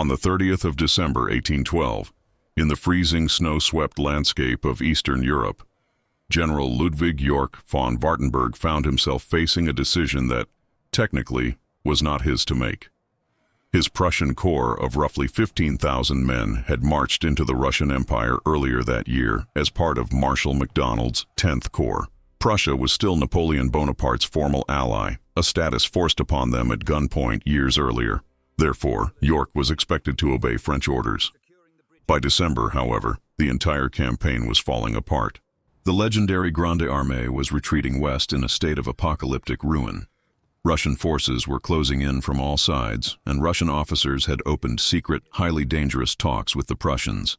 On the 30th of December 1812, in the freezing snow-swept landscape of Eastern Europe, General Ludwig Yorck von Wartenberg found himself facing a decision that, technically, was not his to make. His Prussian corps of roughly 15,000 men had marched into the Russian Empire earlier that year as part of Marshal MacDonald's 10th Corps. Prussia was still Napoleon Bonaparte's formal ally, a status forced upon them at gunpoint years earlier. Therefore, Yorck was expected to obey French orders. By December, however, the entire campaign was falling apart. The legendary Grande Armée was retreating west in a state of apocalyptic ruin. Russian forces were closing in from all sides, and Russian officers had opened secret, highly dangerous talks with the Prussians.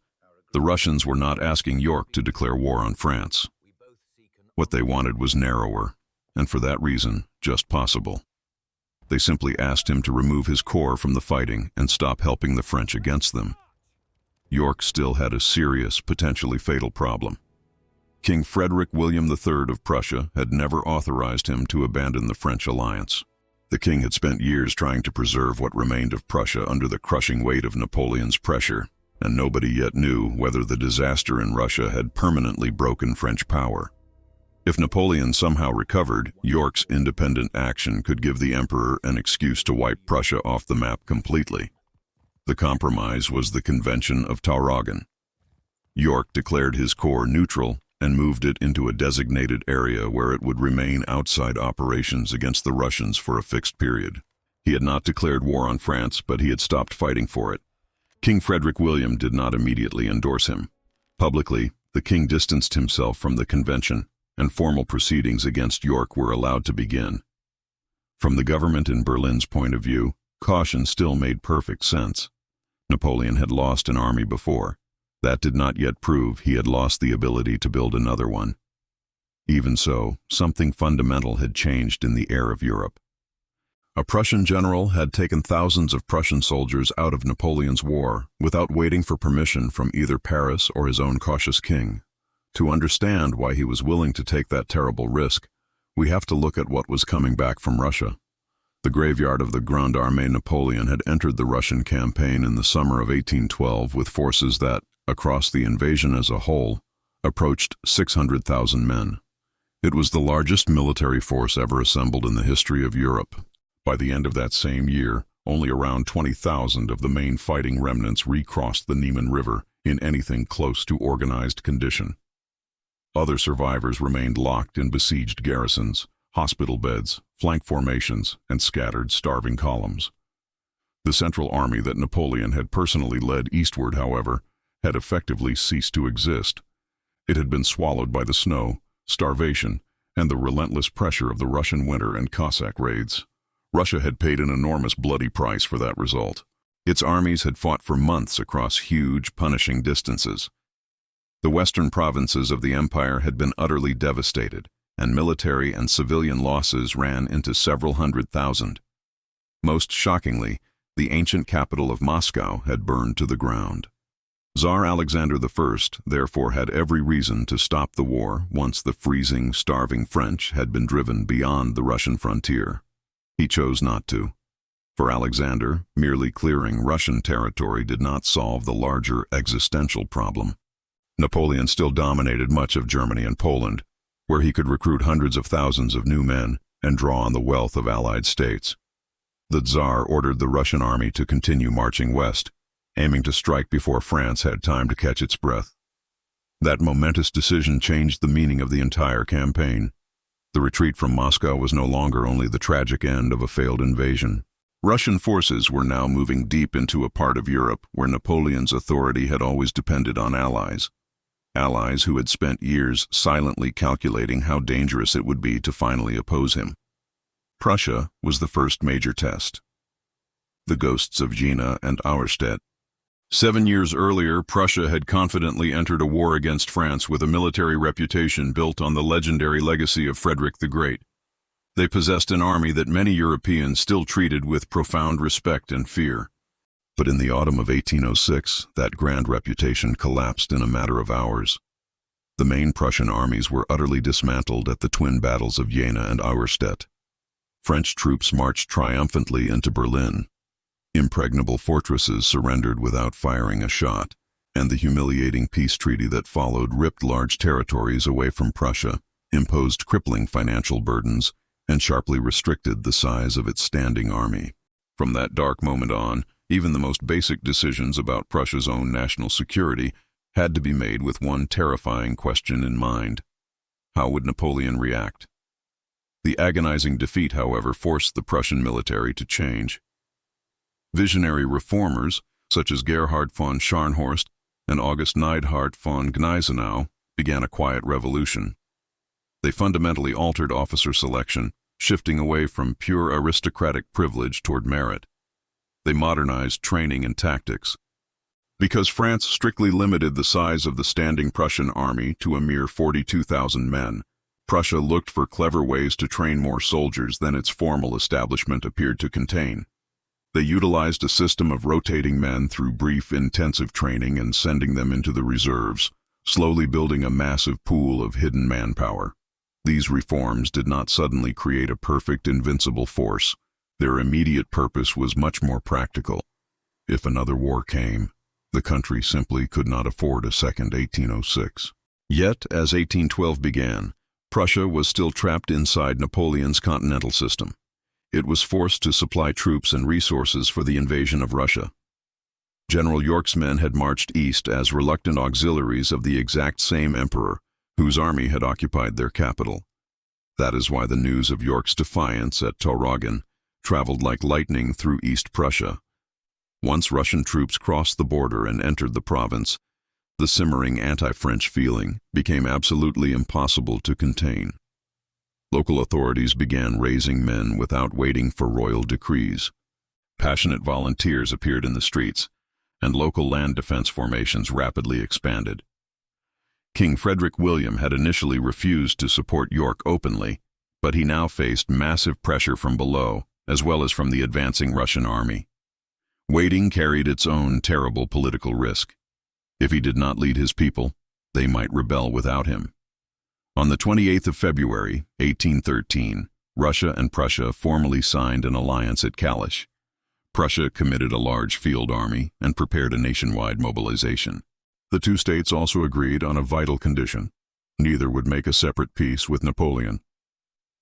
The Russians were not asking Yorck to declare war on France. What they wanted was narrower, and for that reason, just possible. They simply asked him to remove his corps from the fighting and stop helping the French against them. Yorck still had a serious, potentially fatal problem. King Frederick William III of Prussia had never authorized him to abandon the French alliance. The king had spent years trying to preserve what remained of Prussia under the crushing weight of Napoleon's pressure, and nobody yet knew whether the disaster in Russia had permanently broken French power. If Napoleon somehow recovered, Yorck's independent action could give the emperor an excuse to wipe Prussia off the map completely. The compromise was the Convention of Tauroggen. Yorck declared his corps neutral and moved it into a designated area where it would remain outside operations against the Russians for a fixed period. He had not declared war on France, but he had stopped fighting for it. King Frederick William did not immediately endorse him. Publicly, the king distanced himself from the convention, and formal proceedings against Yorck were allowed to begin. From the government in Berlin's point of view, caution still made perfect sense. Napoleon had lost an army before. That did not yet prove he had lost the ability to build another one. Even so, something fundamental had changed in the air of Europe. A Prussian general had taken thousands of Prussian soldiers out of Napoleon's war without waiting for permission from either Paris or his own cautious king. To understand why he was willing to take that terrible risk, we have to look at what was coming back from Russia. The graveyard of the Grande Armée Napoleon had entered the Russian campaign in the summer of 1812 with forces that, across the invasion as a whole, approached 600,000 men. It was the largest military force ever assembled in the history of Europe. By the end of that same year, only around 20,000 of the main fighting remnants recrossed the Niemen River in anything close to organized condition. Other survivors remained locked in besieged garrisons, hospital beds, flank formations, and scattered, starving columns. The central army that Napoleon had personally led eastward, however, had effectively ceased to exist. It had been swallowed by the snow, starvation, and the relentless pressure of the Russian winter and Cossack raids. Russia had paid an enormous bloody price for that result. Its armies had fought for months across huge, punishing distances. The western provinces of the empire had been utterly devastated, and military and civilian losses ran into several 100,000. Most shockingly, the ancient capital of Moscow had burned to the ground. Tsar Alexander I, therefore, had every reason to stop the war once the freezing, starving French had been driven beyond the Russian frontier. He chose not to. For Alexander, merely clearing Russian territory did not solve the larger existential problem. Napoleon still dominated much of Germany and Poland, where he could recruit hundreds of thousands of new men and draw on the wealth of allied states. The Tsar ordered the Russian army to continue marching west, aiming to strike before France had time to catch its breath. That momentous decision changed the meaning of the entire campaign. The retreat from Moscow was no longer only the tragic end of a failed invasion. Russian forces were now moving deep into a part of Europe where Napoleon's authority had always depended on allies. Allies who had spent years silently calculating how dangerous it would be to finally oppose him. Prussia was the first major test. The ghosts of Jena and Auerstedt. 7 years earlier, Prussia had confidently entered a war against France with a military reputation built on the legendary legacy of Frederick the Great. They possessed an army that many Europeans still treated with profound respect and fear. But in the autumn of 1806, that grand reputation collapsed in a matter of hours. The main Prussian armies were utterly dismantled at the twin battles of Jena and Auerstedt. French troops marched triumphantly into Berlin. Impregnable fortresses surrendered without firing a shot, and the humiliating peace treaty that followed ripped large territories away from Prussia, imposed crippling financial burdens, and sharply restricted the size of its standing army. From that dark moment on, even the most basic decisions about Prussia's own national security had to be made with one terrifying question in mind: how would Napoleon react? The agonizing defeat, however, forced the Prussian military to change. Visionary reformers, such as Gerhard von Scharnhorst and August Neidhart von Gneisenau, began a quiet revolution. They fundamentally altered officer selection, shifting away from pure aristocratic privilege toward merit. They modernized training and tactics. Because France strictly limited the size of the standing Prussian army to a mere 42,000 men, Prussia looked for clever ways to train more soldiers than its formal establishment appeared to contain. They utilized a system of rotating men through brief, intensive training and sending them into the reserves, slowly building a massive pool of hidden manpower. These reforms did not suddenly create a perfect, invincible force. Their immediate purpose was much more practical. If another war came, the country simply could not afford a second 1806. Yet, as 1812 began, Prussia was still trapped inside Napoleon's continental system. It was forced to supply troops and resources for the invasion of Russia. General Yorck's men had marched east as reluctant auxiliaries of the exact same emperor, whose army had occupied their capital. That is why the news of Yorck's defiance at Tauroggen traveled like lightning through East Prussia. Once Russian troops crossed the border and entered the province, the simmering anti-French feeling became absolutely impossible to contain. Local authorities began raising men without waiting for royal decrees. Passionate volunteers appeared in the streets, and local land defense formations rapidly expanded. King Frederick William had initially refused to support Yorck openly, but he now faced massive pressure from below, as well as from the advancing Russian army. Waiting carried its own terrible political risk. If he did not lead his people, they might rebel without him. On the 28th of February, 1813, Russia and Prussia formally signed an alliance at Kalisz. Prussia committed a large field army and prepared a nationwide mobilization. The two states also agreed on a vital condition: neither would make a separate peace with Napoleon.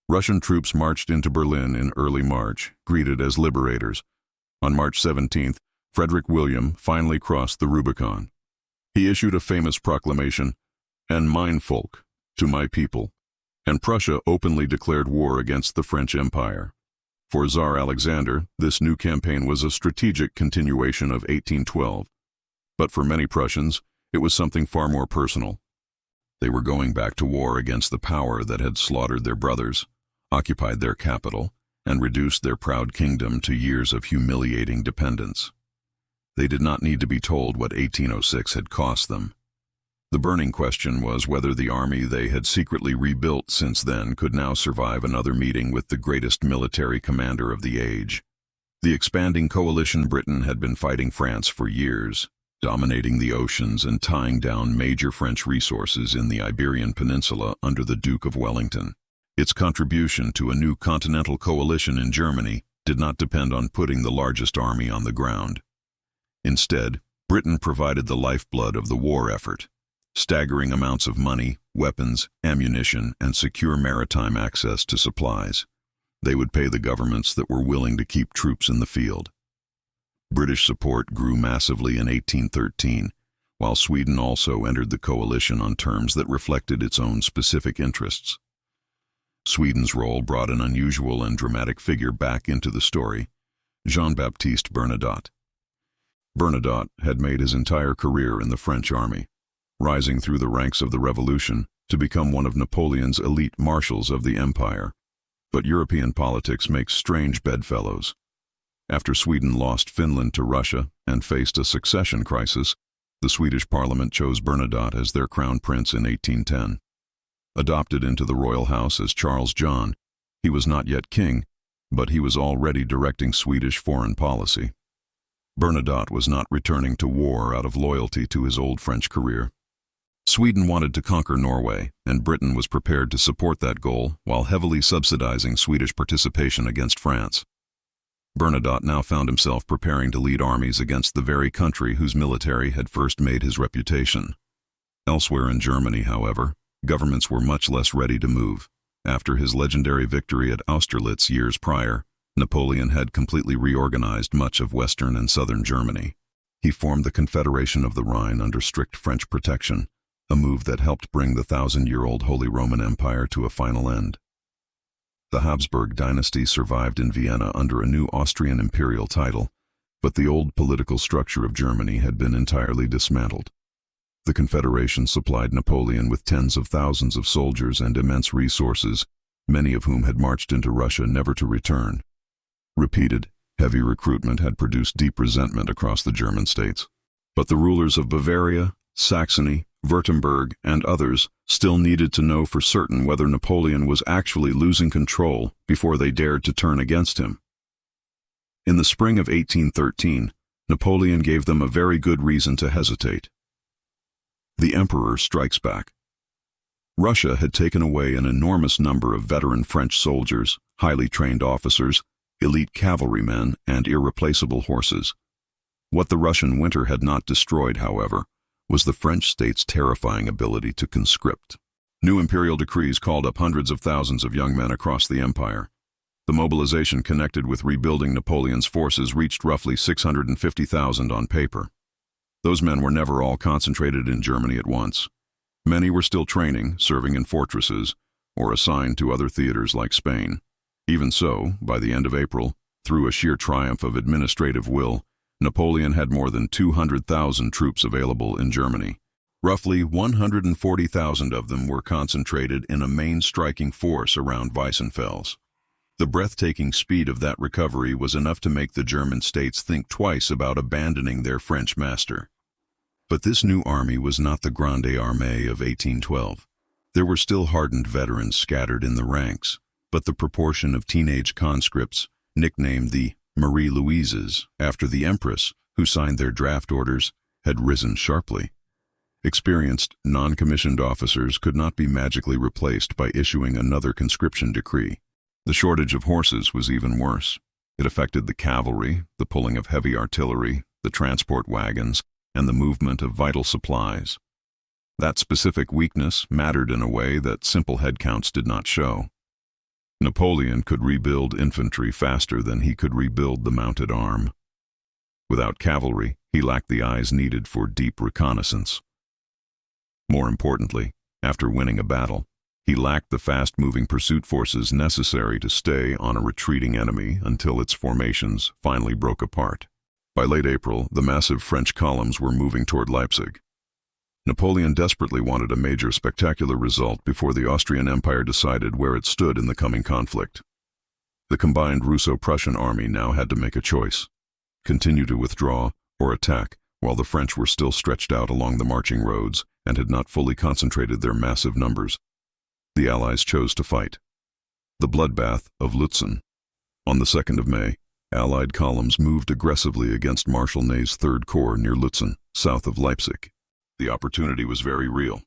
Russian troops marched into Berlin in early March, greeted as liberators. On March 17th, Frederick William finally crossed the Rubicon. He issued a famous proclamation, "And mein Volk," to my people, and Prussia openly declared war against the French Empire. For Tsar Alexander, this new campaign was a strategic continuation of 1812, but for many Prussians, it was something far more personal. They were going back to war against the power that had slaughtered their brothers, occupied their capital, and reduced their proud kingdom to years of humiliating dependence. They did not need to be told what 1806 had cost them. The burning question was whether the army they had secretly rebuilt since then could now survive another meeting with the greatest military commander of the age. The expanding coalition Britain had been fighting France for years, dominating the oceans and tying down major French resources in the Iberian Peninsula under the Duke of Wellington. Its contribution to a new continental coalition in Germany did not depend on putting the largest army on the ground. Instead, Britain provided the lifeblood of the war effort: staggering amounts of money, weapons, ammunition, and secure maritime access to supplies. They would pay the governments that were willing to keep troops in the field. British support grew massively in 1813, while Sweden also entered the coalition on terms that reflected its own specific interests. Sweden's role brought an unusual and dramatic figure back into the story: Jean-Baptiste Bernadotte. Bernadotte had made his entire career in the French army, rising through the ranks of the Revolution to become one of Napoleon's elite marshals of the empire. But European politics makes strange bedfellows. After Sweden lost Finland to Russia and faced a succession crisis, the Swedish parliament chose Bernadotte as their crown prince in 1810. Adopted into the royal house as Charles John, he was not yet king, but he was already directing Swedish foreign policy. Bernadotte was not returning to war out of loyalty to his old French career. Sweden wanted to conquer Norway, and Britain was prepared to support that goal while heavily subsidizing Swedish participation against France. Bernadotte now found himself preparing to lead armies against the very country whose military had first made his reputation. Elsewhere in Germany, however, governments were much less ready to move. After his legendary victory at Austerlitz years prior, Napoleon had completely reorganized much of western and southern Germany. He formed the Confederation of the Rhine under strict French protection, a move that helped bring the 1,000-year-old Holy Roman Empire to a final end. The Habsburg dynasty survived in Vienna under a new Austrian imperial title, but the old political structure of Germany had been entirely dismantled. The Confederation supplied Napoleon with tens of thousands of soldiers and immense resources, many of whom had marched into Russia never to return. Repeated, heavy recruitment had produced deep resentment across the German states. But the rulers of Bavaria, Saxony, Württemberg, and others still needed to know for certain whether Napoleon was actually losing control before they dared to turn against him. In the spring of 1813, Napoleon gave them a very good reason to hesitate. The Emperor strikes back. Russia had taken away an enormous number of veteran French soldiers, highly trained officers, elite cavalrymen, and irreplaceable horses. What the Russian winter had not destroyed, however, was the French state's terrifying ability to conscript. New imperial decrees called up hundreds of thousands of young men across the empire. The mobilization connected with rebuilding Napoleon's forces reached roughly 650,000 on paper. Those men were never all concentrated in Germany at once. Many were still training, serving in fortresses, or assigned to other theaters like Spain. Even so, by the end of April, through a sheer triumph of administrative will, Napoleon had more than 200,000 troops available in Germany. Roughly 140,000 of them were concentrated in a main striking force around Weissenfels. The breathtaking speed of that recovery was enough to make the German states think twice about abandoning their French master. But this new army was not the Grande Armée of 1812. There were still hardened veterans scattered in the ranks, but the proportion of teenage conscripts, nicknamed the Marie-Louises after the Empress, who signed their draft orders, had risen sharply. Experienced, non-commissioned officers could not be magically replaced by issuing another conscription decree. The shortage of horses was even worse. It affected the cavalry, the pulling of heavy artillery, the transport wagons, and the movement of vital supplies. That specific weakness mattered in a way that simple headcounts did not show. Napoleon could rebuild infantry faster than he could rebuild the mounted arm. Without cavalry, he lacked the eyes needed for deep reconnaissance. More importantly, after winning a battle, he lacked the fast-moving pursuit forces necessary to stay on a retreating enemy until its formations finally broke apart. By late April, the massive French columns were moving toward Leipzig. Napoleon desperately wanted a major spectacular result before the Austrian Empire decided where it stood in the coming conflict. The combined Russo-Prussian army now had to make a choice: continue to withdraw or attack while the French were still stretched out along the marching roads and had not fully concentrated their massive numbers. The Allies chose to fight. The bloodbath of Lützen. On the 2nd of May, Allied columns moved aggressively against Marshal Ney's Third Corps near Lützen, south of Leipzig. The opportunity was very real.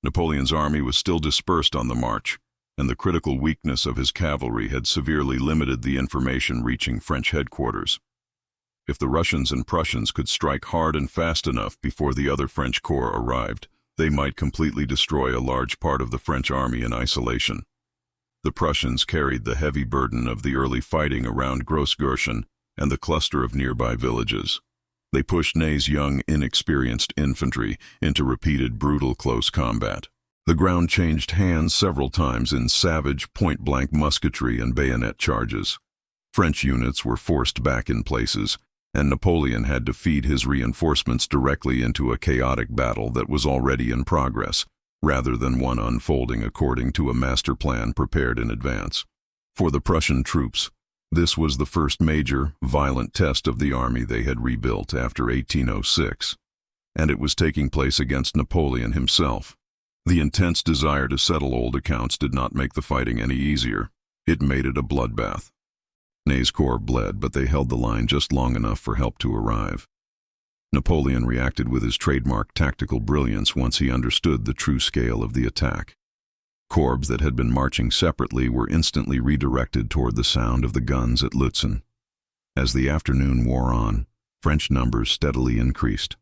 Napoleon's army was still dispersed on the march, and the critical weakness of his cavalry had severely limited the information reaching French headquarters. If the Russians and Prussians could strike hard and fast enough before the other French corps arrived, they might completely destroy a large part of the French army in isolation. The Prussians carried the heavy burden of the early fighting around Grossgirchen and the cluster of nearby villages. They pushed Ney's young, inexperienced infantry into repeated brutal close combat. The ground changed hands several times in savage, point-blank musketry and bayonet charges. French units were forced back in places, and Napoleon had to feed his reinforcements directly into a chaotic battle that was already in progress, rather than one unfolding according to a master plan prepared in advance. For the Prussian troops, this was the first major, violent test of the army they had rebuilt after 1806, and it was taking place against Napoleon himself. The intense desire to settle old accounts did not make the fighting any easier. It made it a bloodbath. Ney's corps bled, but they held the line just long enough for help to arrive. Napoleon reacted with his trademark tactical brilliance once he understood the true scale of the attack. Corps that had been marching separately were instantly redirected toward the sound of the guns at Lützen. As the afternoon wore on, French numbers steadily increased.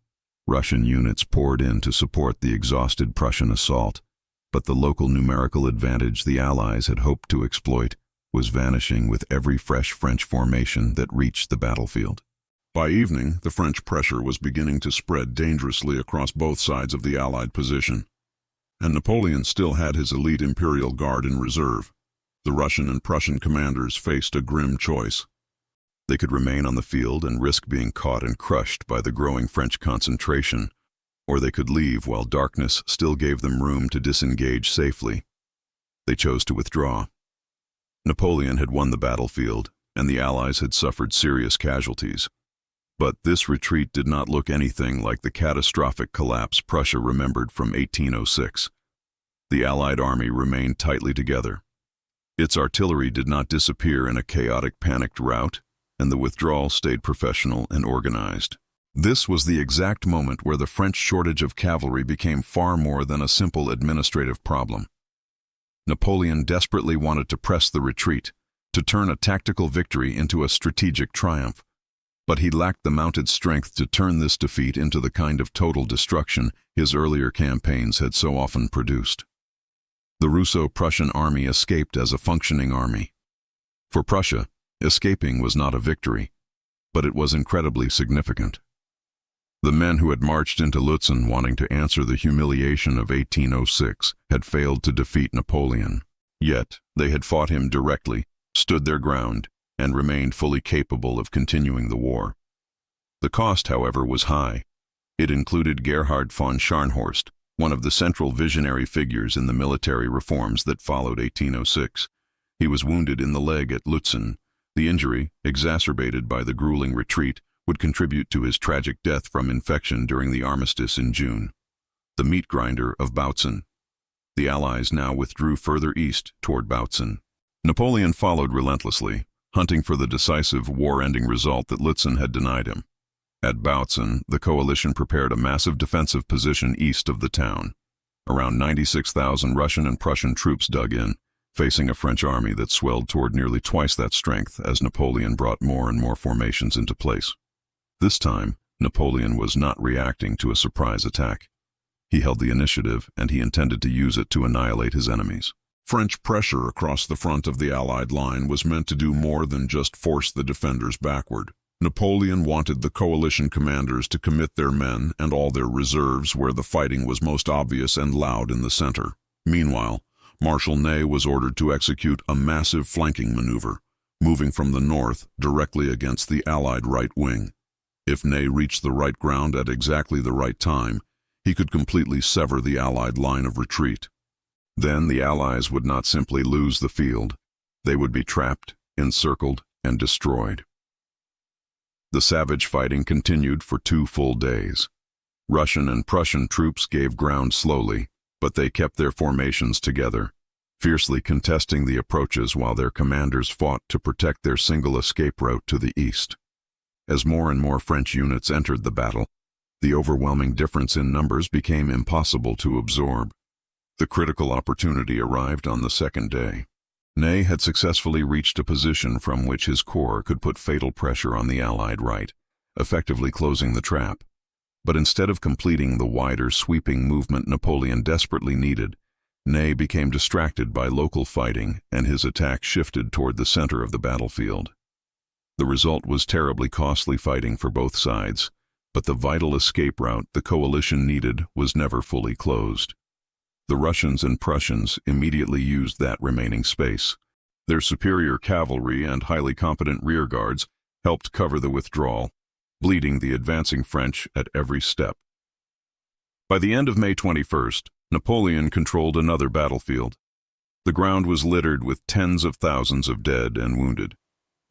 Russian units poured in to support the exhausted Prussian assault, but the local numerical advantage the Allies had hoped to exploit was vanishing with every fresh French formation that reached the battlefield. By evening, the French pressure was beginning to spread dangerously across both sides of the Allied position, and Napoleon still had his elite Imperial Guard in reserve. The Russian and Prussian commanders faced a grim choice. They could remain on the field and risk being caught and crushed by the growing French concentration, or they could leave while darkness still gave them room to disengage safely. They chose to withdraw. Napoleon had won the battlefield, and the Allies had suffered serious casualties. But this retreat did not look anything like the catastrophic collapse Prussia remembered from 1806. The Allied army remained tightly together. Its artillery did not disappear in a chaotic, panicked rout, and the withdrawal stayed professional and organized. This was the exact moment where the French shortage of cavalry became far more than a simple administrative problem. Napoleon desperately wanted to press the retreat, to turn a tactical victory into a strategic triumph. But he lacked the mounted strength to turn this defeat into the kind of total destruction his earlier campaigns had so often produced. The Russo-Prussian army escaped as a functioning army. For Prussia, escaping was not a victory, but it was incredibly significant. The men who had marched into Lützen wanting to answer the humiliation of 1806 had failed to defeat Napoleon. Yet, they had fought him directly, stood their ground, and remained fully capable of continuing the war. The cost, however, was high. It included Gerhard von Scharnhorst, one of the central visionary figures in the military reforms that followed 1806. He was wounded in the leg at Lützen. The injury, exacerbated by the grueling retreat, would contribute to his tragic death from infection during the armistice in June. The Meatgrinder of Bautzen. The Allies now withdrew further east toward Bautzen. Napoleon followed relentlessly, hunting for the decisive war-ending result that Lützen had denied him. At Bautzen, the coalition prepared a massive defensive position east of the town. Around 96,000 Russian and Prussian troops dug in, facing a French army that swelled toward nearly twice that strength as Napoleon brought more and more formations into place. This time, Napoleon was not reacting to a surprise attack. He held the initiative, and he intended to use it to annihilate his enemies. French pressure across the front of the Allied line was meant to do more than just force the defenders backward. Napoleon wanted the coalition commanders to commit their men and all their reserves where the fighting was most obvious and loud in the center. Meanwhile, Marshal Ney was ordered to execute a massive flanking maneuver, moving from the north directly against the Allied right wing. If Ney reached the right ground at exactly the right time, he could completely sever the Allied line of retreat. Then the Allies would not simply lose the field. They would be trapped, encircled, and destroyed. The savage fighting continued for 2 full days. Russian and Prussian troops gave ground slowly, but they kept their formations together, fiercely contesting the approaches while their commanders fought to protect their single escape route to the east. As more and more French units entered the battle, the overwhelming difference in numbers became impossible to absorb. The critical opportunity arrived on the second day. Ney had successfully reached a position from which his corps could put fatal pressure on the Allied right, effectively closing the trap. But instead of completing the wider, sweeping movement Napoleon desperately needed, Ney became distracted by local fighting, and his attack shifted toward the center of the battlefield. The result was terribly costly fighting for both sides, but the vital escape route the coalition needed was never fully closed. The Russians and Prussians immediately used that remaining space. Their superior cavalry and highly competent rearguards helped cover the withdrawal, bleeding the advancing French at every step. By the end of May 21st, Napoleon controlled another battlefield. The ground was littered with tens of thousands of dead and wounded.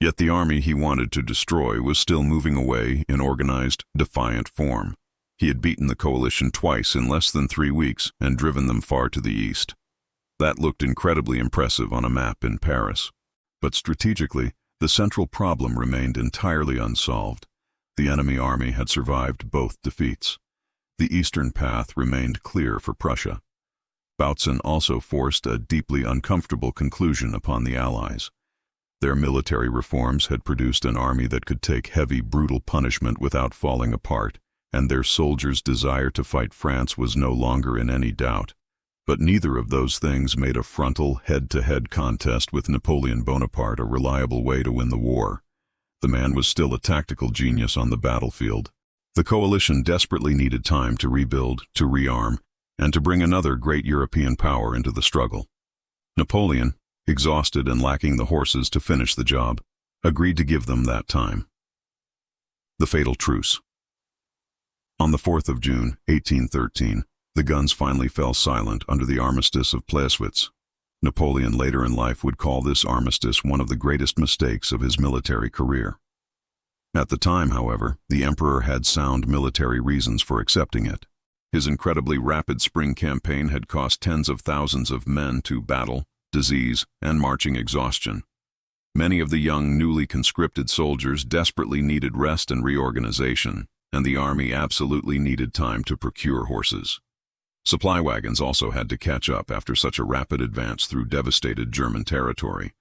Yet the army he wanted to destroy was still moving away in organized, defiant form. He had beaten the coalition twice in less than 3 weeks and driven them far to the east. That looked incredibly impressive on a map in Paris. But strategically, the central problem remained entirely unsolved. The enemy army had survived both defeats. The eastern path remained clear for Prussia. Bautzen also forced a deeply uncomfortable conclusion upon the Allies. Their military reforms had produced an army that could take heavy, brutal punishment without falling apart, and their soldiers' desire to fight France was no longer in any doubt. But neither of those things made a frontal, head-to-head contest with Napoleon Bonaparte a reliable way to win the war. The man was still a tactical genius on the battlefield. The coalition desperately needed time to rebuild, to rearm, and to bring another great European power into the struggle. Napoleon, exhausted and lacking the horses to finish the job, agreed to give them that time. The fatal truce. On the 4th of June, 1813, the guns finally fell silent under the armistice of Pleaswitz. Napoleon later in life would call this armistice one of the greatest mistakes of his military career. At the time, however, the emperor had sound military reasons for accepting it. His incredibly rapid spring campaign had cost tens of thousands of men to battle, disease, and marching exhaustion. Many of the young, newly conscripted soldiers desperately needed rest and reorganization, and the army absolutely needed time to procure horses. Supply wagons also had to catch up after such a rapid advance through devastated German territory.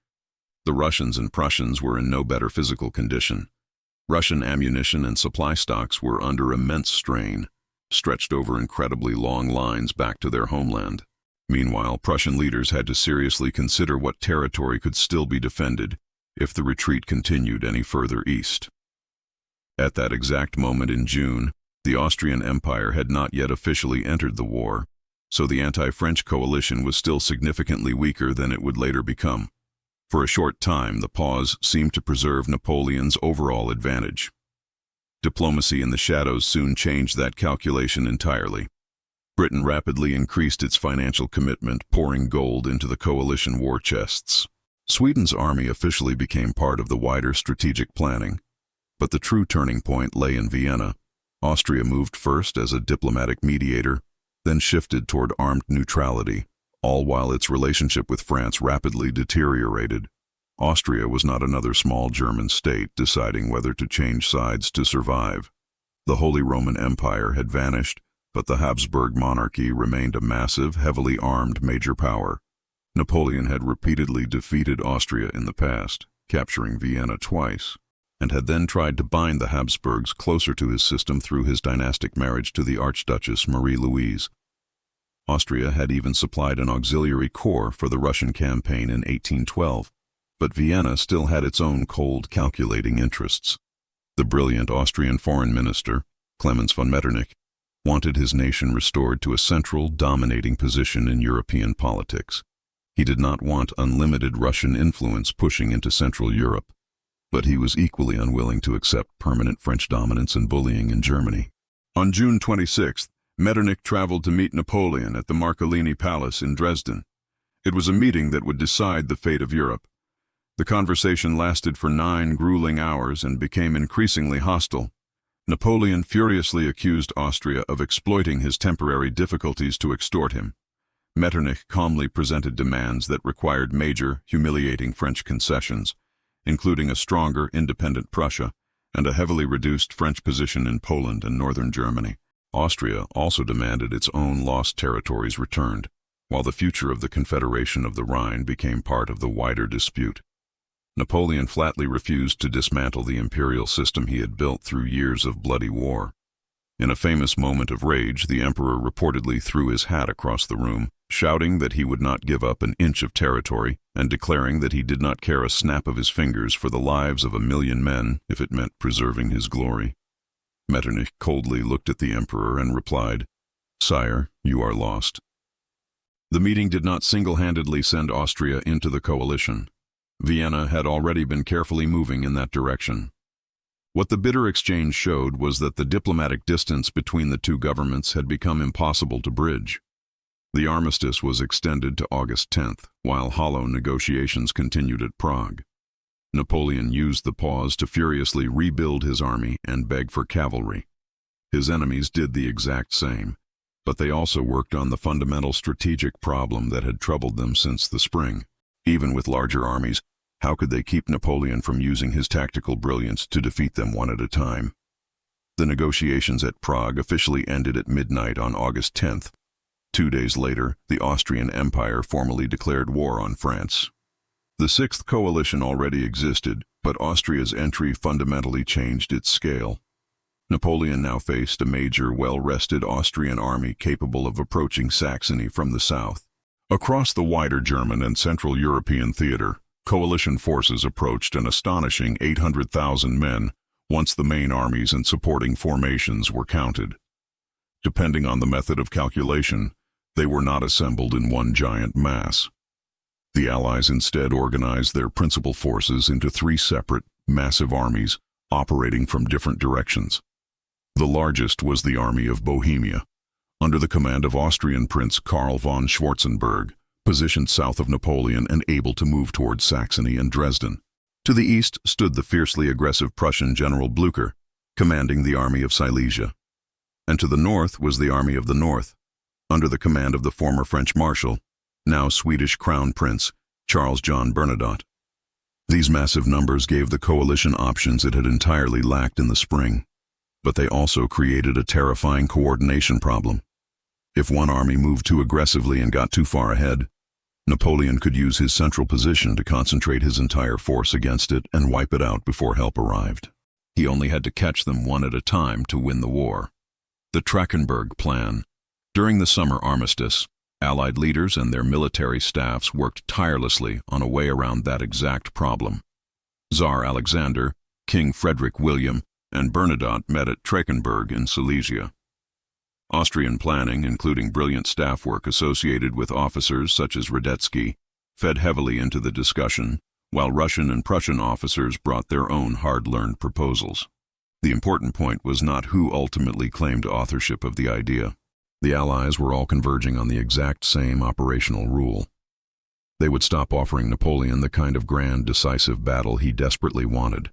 The Russians and Prussians were in no better physical condition. Russian ammunition and supply stocks were under immense strain, stretched over incredibly long lines back to their homeland. Meanwhile, Prussian leaders had to seriously consider what territory could still be defended if the retreat continued any further east. At that exact moment in June, the Austrian Empire had not yet officially entered the war, so the anti-French coalition was still significantly weaker than it would later become. For a short time, the pause seemed to preserve Napoleon's overall advantage. Diplomacy in the shadows soon changed that calculation entirely. Britain rapidly increased its financial commitment, pouring gold into the coalition war chests. Sweden's army officially became part of the wider strategic planning, but the true turning point lay in Vienna. Austria moved first as a diplomatic mediator, then shifted toward armed neutrality, all while its relationship with France rapidly deteriorated. Austria was not another small German state deciding whether to change sides to survive. The Holy Roman Empire had vanished, but the Habsburg monarchy remained a massive, heavily armed major power. Napoleon had repeatedly defeated Austria in the past, capturing Vienna twice, and had then tried to bind the Habsburgs closer to his system through his dynastic marriage to the Archduchess Marie-Louise. Austria had even supplied an auxiliary corps for the Russian campaign in 1812, but Vienna still had its own cold, calculating interests. The brilliant Austrian foreign minister, Clemens von Metternich, wanted his nation restored to a central, dominating position in European politics. He did not want unlimited Russian influence pushing into Central Europe, but he was equally unwilling to accept permanent French dominance and bullying in Germany. On June 26th, Metternich traveled to meet Napoleon at the Marcolini Palace in Dresden. It was a meeting that would decide the fate of Europe. The conversation lasted for 9 grueling hours and became increasingly hostile. Napoleon furiously accused Austria of exploiting his temporary difficulties to extort him. Metternich calmly presented demands that required major, humiliating French concessions, including a stronger, independent Prussia and a heavily reduced French position in Poland and northern Germany. Austria also demanded its own lost territories returned, while the future of the Confederation of the Rhine became part of the wider dispute. Napoleon flatly refused to dismantle the imperial system he had built through years of bloody war. In a famous moment of rage, the emperor reportedly threw his hat across the room, shouting that he would not give up an inch of territory and declaring that he did not care a snap of his fingers for the lives of 1,000,000 men if it meant preserving his glory. Metternich coldly looked at the emperor and replied, "Sire, you are lost." The meeting did not single-handedly send Austria into the coalition. Vienna had already been carefully moving in that direction. What the bitter exchange showed was that the diplomatic distance between the two governments had become impossible to bridge. The armistice was extended to August 10th, while hollow negotiations continued at Prague. Napoleon used the pause to furiously rebuild his army and beg for cavalry. His enemies did the exact same, but they also worked on the fundamental strategic problem that had troubled them since the spring. Even with larger armies, how could they keep Napoleon from using his tactical brilliance to defeat them one at a time? The negotiations at Prague officially ended at midnight on August 10th. 2 days later, the Austrian Empire formally declared war on France. The Sixth Coalition already existed, but Austria's entry fundamentally changed its scale. Napoleon now faced a major, well-rested Austrian army capable of approaching Saxony from the south. Across the wider German and Central European theater, coalition forces approached an astonishing 800,000 men once the main armies and supporting formations were counted. Depending on the method of calculation, they were not assembled in one giant mass. The Allies instead organized their principal forces into three separate, massive armies operating from different directions. The largest was the Army of Bohemia, under the command of Austrian Prince Karl von Schwarzenberg, positioned south of Napoleon and able to move towards Saxony and Dresden. To the east stood the fiercely aggressive Prussian General Blücher, commanding the Army of Silesia. And to the north was the Army of the North, under the command of the former French Marshal, now Swedish Crown Prince, Charles John Bernadotte. These massive numbers gave the coalition options it had entirely lacked in the spring, but they also created a terrifying coordination problem. If one army moved too aggressively and got too far ahead, Napoleon could use his central position to concentrate his entire force against it and wipe it out before help arrived. He only had to catch them one at a time to win the war. The Trachenberg Plan. During the summer armistice, Allied leaders and their military staffs worked tirelessly on a way around that exact problem. Tsar Alexander, King Frederick William, and Bernadotte met at Trachenberg in Silesia. Austrian planning, including brilliant staff work associated with officers such as Radetzky, fed heavily into the discussion, while Russian and Prussian officers brought their own hard-learned proposals. The important point was not who ultimately claimed authorship of the idea. The Allies were all converging on the exact same operational rule. They would stop offering Napoleon the kind of grand, decisive battle he desperately wanted.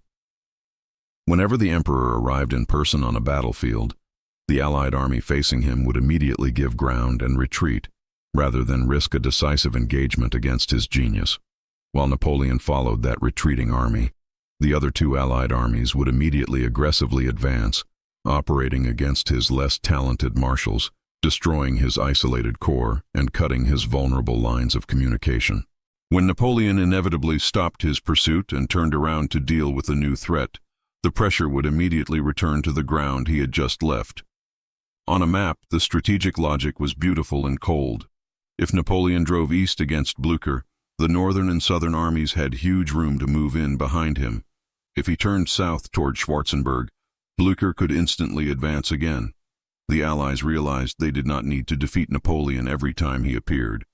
Whenever the Emperor arrived in person on a battlefield, the Allied army facing him would immediately give ground and retreat, rather than risk a decisive engagement against his genius. While Napoleon followed that retreating army, the other two Allied armies would immediately aggressively advance, operating against his less talented marshals, destroying his isolated corps and cutting his vulnerable lines of communication. When Napoleon inevitably stopped his pursuit and turned around to deal with a new threat, the pressure would immediately return to the ground he had just left. On a map, the strategic logic was beautiful and cold. If Napoleon drove east against Blücher, the northern and southern armies had huge room to move in behind him. If he turned south toward Schwarzenberg, Blücher could instantly advance again. The Allies realized they did not need to defeat Napoleon every time he appeared.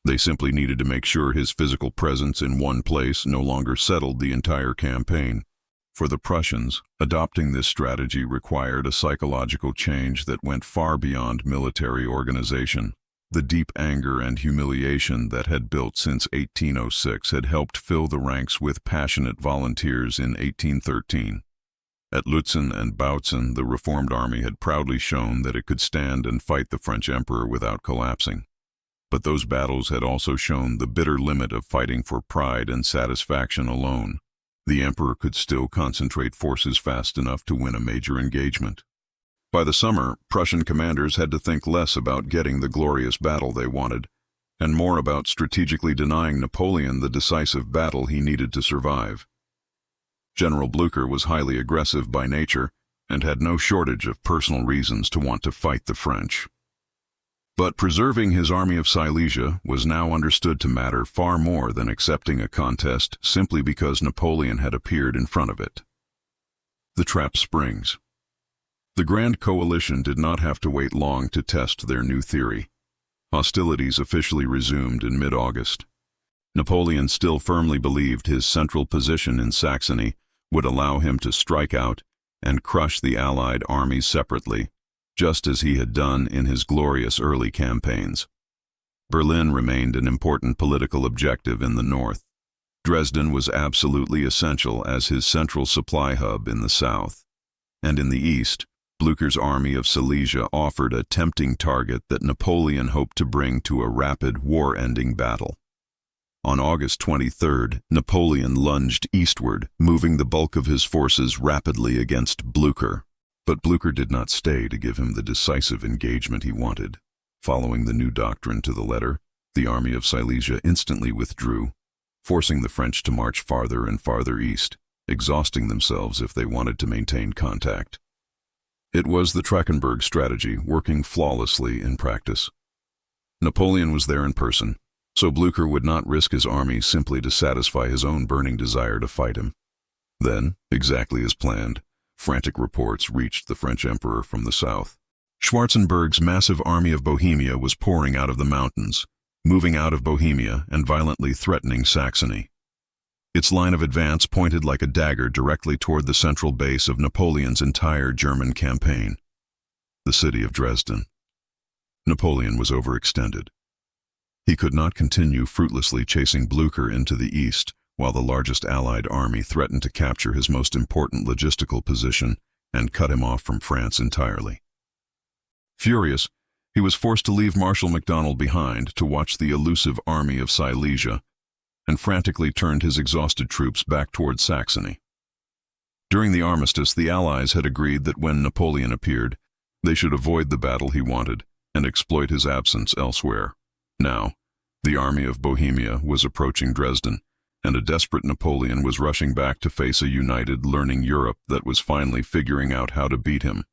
They simply needed to make sure his physical presence in one place no longer settled the entire campaign. For the Prussians, adopting this strategy required a psychological change that went far beyond military organization. The deep anger and humiliation that had built since 1806 had helped fill the ranks with passionate volunteers in 1813. At Lützen and Bautzen, the reformed army had proudly shown that it could stand and fight the French emperor without collapsing. But those battles had also shown the bitter limit of fighting for pride and satisfaction alone. The emperor could still concentrate forces fast enough to win a major engagement. By the summer, Prussian commanders had to think less about getting the glorious battle they wanted, and more about strategically denying Napoleon the decisive battle he needed to survive. General Blücher was highly aggressive by nature and had no shortage of personal reasons to want to fight the French. But preserving his army of Silesia was now understood to matter far more than accepting a contest simply because Napoleon had appeared in front of it. The Trap Springs. The Grand Coalition did not have to wait long to test their new theory. Hostilities officially resumed in mid-August. Napoleon still firmly believed his central position in Saxony would allow him to strike out and crush the Allied armies separately, just as he had done in his glorious early campaigns. Berlin remained an important political objective in the north. Dresden was absolutely essential as his central supply hub in the south. And in the east, Blücher's army of Silesia offered a tempting target that Napoleon hoped to bring to a rapid, war-ending battle. On August 23rd, Napoleon lunged eastward, moving the bulk of his forces rapidly against Blücher. But Blücher did not stay to give him the decisive engagement he wanted. Following the new doctrine to the letter, the army of Silesia instantly withdrew, forcing the French to march farther and farther east, exhausting themselves if they wanted to maintain contact. It was the Trachenberg strategy working flawlessly in practice. Napoleon was there in person, so Blücher would not risk his army simply to satisfy his own burning desire to fight him. Then, exactly as planned, frantic reports reached the French emperor from the south. Schwarzenberg's massive army of Bohemia was pouring out of the mountains, moving out of Bohemia and violently threatening Saxony. Its line of advance pointed like a dagger directly toward the central base of Napoleon's entire German campaign, the city of Dresden. Napoleon was overextended. He could not continue fruitlessly chasing Blücher into the east while the largest Allied army threatened to capture his most important logistical position and cut him off from France entirely. Furious, he was forced to leave Marshal MacDonald behind to watch the elusive army of Silesia, and frantically turned his exhausted troops back toward Saxony. During the armistice, the Allies had agreed that when Napoleon appeared, they should avoid the battle he wanted and exploit his absence elsewhere. Now, the army of Bohemia was approaching Dresden, and a desperate Napoleon was rushing back to face a united, learning Europe that was finally figuring out how to beat him.